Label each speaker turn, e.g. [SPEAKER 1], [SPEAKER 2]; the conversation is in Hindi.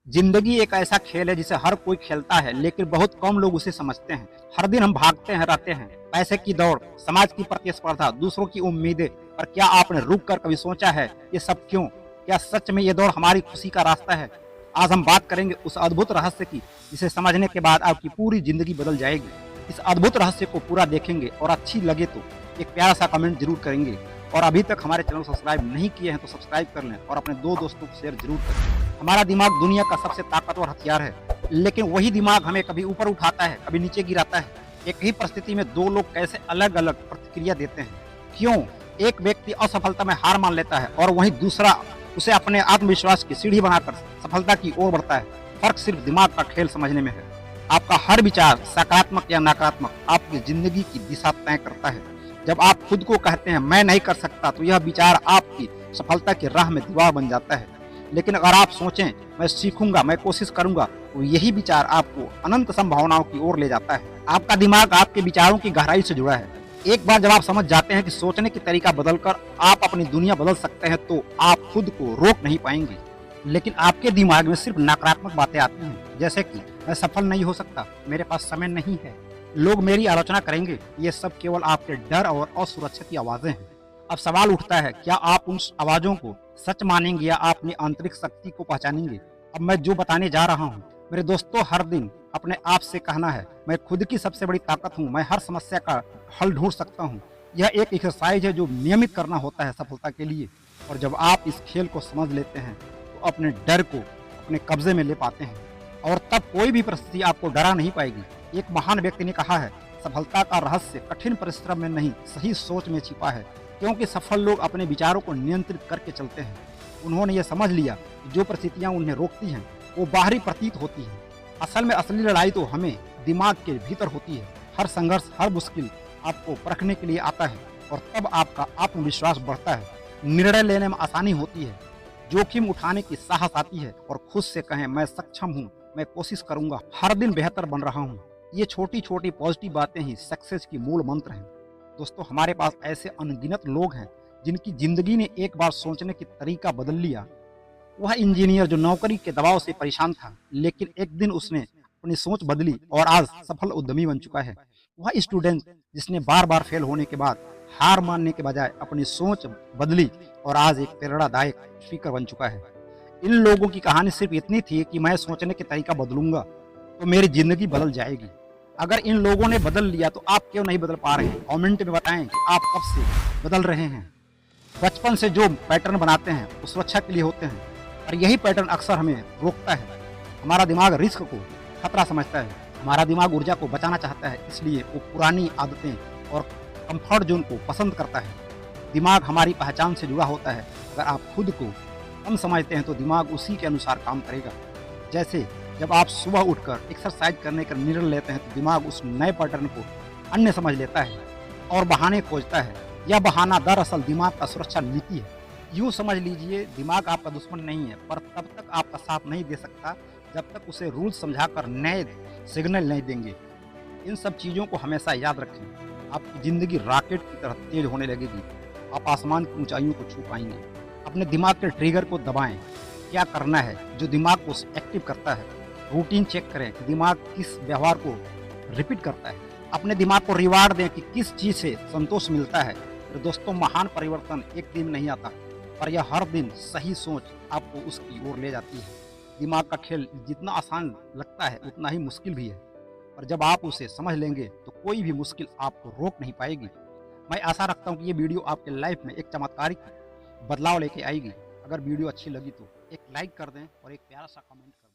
[SPEAKER 1] जिंदगी एक ऐसा खेल है जिसे हर कोई खेलता है, लेकिन बहुत कम लोग उसे समझते हैं। हर दिन हम भागते हैं, रहते हैं, पैसे की दौड़, समाज की प्रतिस्पर्धा, दूसरों की उम्मीदें। पर क्या आपने रुक कर कभी सोचा है ये सब क्यों? क्या सच में ये दौड़ हमारी खुशी का रास्ता है? आज हम बात करेंगे उस अद्भुत रहस्य की, जिसे समझने के बाद आपकी पूरी जिंदगी बदल जाएगी। इस अद्भुत रहस्य को पूरा देखेंगे और अच्छी लगे तो एक प्यारा सा कमेंट जरूर करेंगे। और अभी तक हमारे चैनल को सब्सक्राइब नहीं किए हैं तो सब्सक्राइब कर लें और अपने दो दोस्तों को शेयर जरूर करें। हमारा दिमाग दुनिया का सबसे ताकतवर हथियार है, लेकिन वही दिमाग हमें कभी ऊपर उठाता है, कभी नीचे गिराता है। एक ही परिस्थिति में दो लोग कैसे अलग अलग प्रतिक्रिया देते हैं? क्यों एक व्यक्ति असफलता में हार मान लेता है और वहीं दूसरा उसे अपने आत्मविश्वास की सीढ़ी बनाकर सफलता की ओर बढ़ता है? फर्क सिर्फ दिमाग का खेल समझने में है। आपका हर विचार, सकारात्मक या नकारात्मक, आपकी जिंदगी की दिशा तय करता है। जब आप खुद को कहते हैं मैं नहीं कर सकता, तो यह विचार आपकी सफलता की राह में दीवार बन जाता है। लेकिन अगर आप सोचें मैं सीखूंगा, मैं कोशिश करूंगा, तो यही विचार आपको अनंत संभावनाओं की ओर ले जाता है। आपका दिमाग आपके विचारों की गहराई से जुड़ा है। एक बार जब आप समझ जाते हैं कि सोचने की तरीका बदलकर आप अपनी दुनिया बदल सकते हैं, तो आप खुद को रोक नहीं पाएंगे। लेकिन आपके दिमाग में सिर्फ नकारात्मक बातें आती हैं, जैसे कि मैं सफल नहीं हो सकता, मेरे पास समय नहीं है, लोग मेरी आलोचना करेंगे। ये सब केवल आपके डर और असुरक्षा की आवाजें हैं। अब सवाल उठता है, क्या आप उन आवाजों को सच मानेंगे या अपनी आंतरिक शक्ति को पहचानेंगे? अब मैं जो बताने जा रहा हूँ, मेरे दोस्तों, हर दिन अपने आप से कहना है मैं खुद की सबसे बड़ी ताकत हूँ, मैं हर समस्या का हल ढूंढ सकता हूँ। यह एक एक्सरसाइज है जो नियमित करना होता है सफलता के लिए। और जब आप इस खेल को समझ लेते हैं, तो अपने डर को अपने कब्जे में ले पाते हैं और तब कोई भी परिस्थिति आपको डरा नहीं पाएगी। एक महान व्यक्ति ने कहा है, सफलता का रहस्य कठिन परिश्रम में नहीं, सही सोच में छिपा है। क्योंकि सफल लोग अपने विचारों को नियंत्रित करके चलते हैं। उन्होंने यह समझ लिया कि जो परिस्थितियां उन्हें रोकती हैं वो बाहरी प्रतीत होती हैं। असल में असली लड़ाई तो हमें दिमाग के भीतर होती है। हर संघर्ष, हर मुश्किल आपको परखने के लिए आता है और तब आपका आत्मविश्वास बढ़ता है, निर्णय लेने में आसानी होती है, जोखिम उठाने की साहस आती है और खुद से कहें मैं सक्षम हूँ, मैं कोशिश करूंगा, हर दिन बेहतर बन रहा हूँ। ये छोटी छोटी पॉजिटिव बातें ही सक्सेस की मूल मंत्र हैं। दोस्तों, हमारे पास ऐसे अनगिनत लोग हैं जिनकी जिंदगी ने एक बार सोचने की तरीका बदल लिया। वह इंजीनियर जो नौकरी के दबाव से परेशान था, लेकिन एक दिन उसने अपनी सोच बदली और आज सफल उद्यमी बन चुका है। वह स्टूडेंट जिसने बार बार फेल होने के बाद हार मानने के बजाय अपनी सोच बदली और आज एक प्रेरणादायक स्पीकर बन चुका है। इन लोगों की कहानी सिर्फ इतनी थी कि मैं सोचने की तरीका बदलूंगा तो मेरी जिंदगी बदल जाएगी। अगर इन लोगों ने बदल लिया तो आप क्यों नहीं बदल पा रहे हैं? कमेंट में बताएं कि आप कब से बदल रहे हैं। बचपन से जो पैटर्न बनाते हैं वो सुरक्षा के लिए होते हैं, और यही पैटर्न अक्सर हमें रोकता है। हमारा दिमाग रिस्क को खतरा समझता है, हमारा दिमाग ऊर्जा को बचाना चाहता है, इसलिए वो पुरानी आदतें और कंफर्ट जोन को पसंद करता है। दिमाग हमारी पहचान से जुड़ा होता है। अगर आप खुद को कम समझते हैं तो दिमाग उसी के अनुसार काम करेगा। जैसे जब आप सुबह उठकर एक्सरसाइज करने का निर्णय लेते हैं, तो दिमाग उस नए पैटर्न को अन्य समझ लेता है और बहाने खोजता है। यह बहाना दरअसल दिमाग का सुरक्षा नीति है। यूँ समझ लीजिए, दिमाग आपका दुश्मन नहीं है, पर तब तक आपका साथ नहीं दे सकता जब तक उसे रूल समझाकर नए सिग्नल नहीं देंगे। इन सब चीज़ों को हमेशा याद रखें। आपकी ज़िंदगी रॉकेट की तरह तेज होने लगेगी। आप आसमान की ऊंचाइयों को छू पाएंगे। अपने दिमाग के ट्रिगर को दबाएं। क्या करना है जो दिमाग को एक्टिव करता है? रूटीन चेक करें कि दिमाग किस व्यवहार को रिपीट करता है। अपने दिमाग को रिवार्ड दें कि किस चीज़ से संतोष मिलता है। तो दोस्तों, महान परिवर्तन एक दिन नहीं आता, पर यह हर दिन सही सोच आपको उसकी ओर ले जाती है। दिमाग का खेल जितना आसान लगता है उतना ही मुश्किल भी है, और जब आप उसे समझ लेंगे तो कोई भी मुश्किल आपको रोक नहीं पाएगी। मैं आशा रखता हूँ कि ये वीडियो आपके लाइफ में एक चमत्कारिक बदलाव लेके आएगी। अगर वीडियो अच्छी लगी तो एक लाइक कर दें और एक प्यारा सा कमेंट कर दें।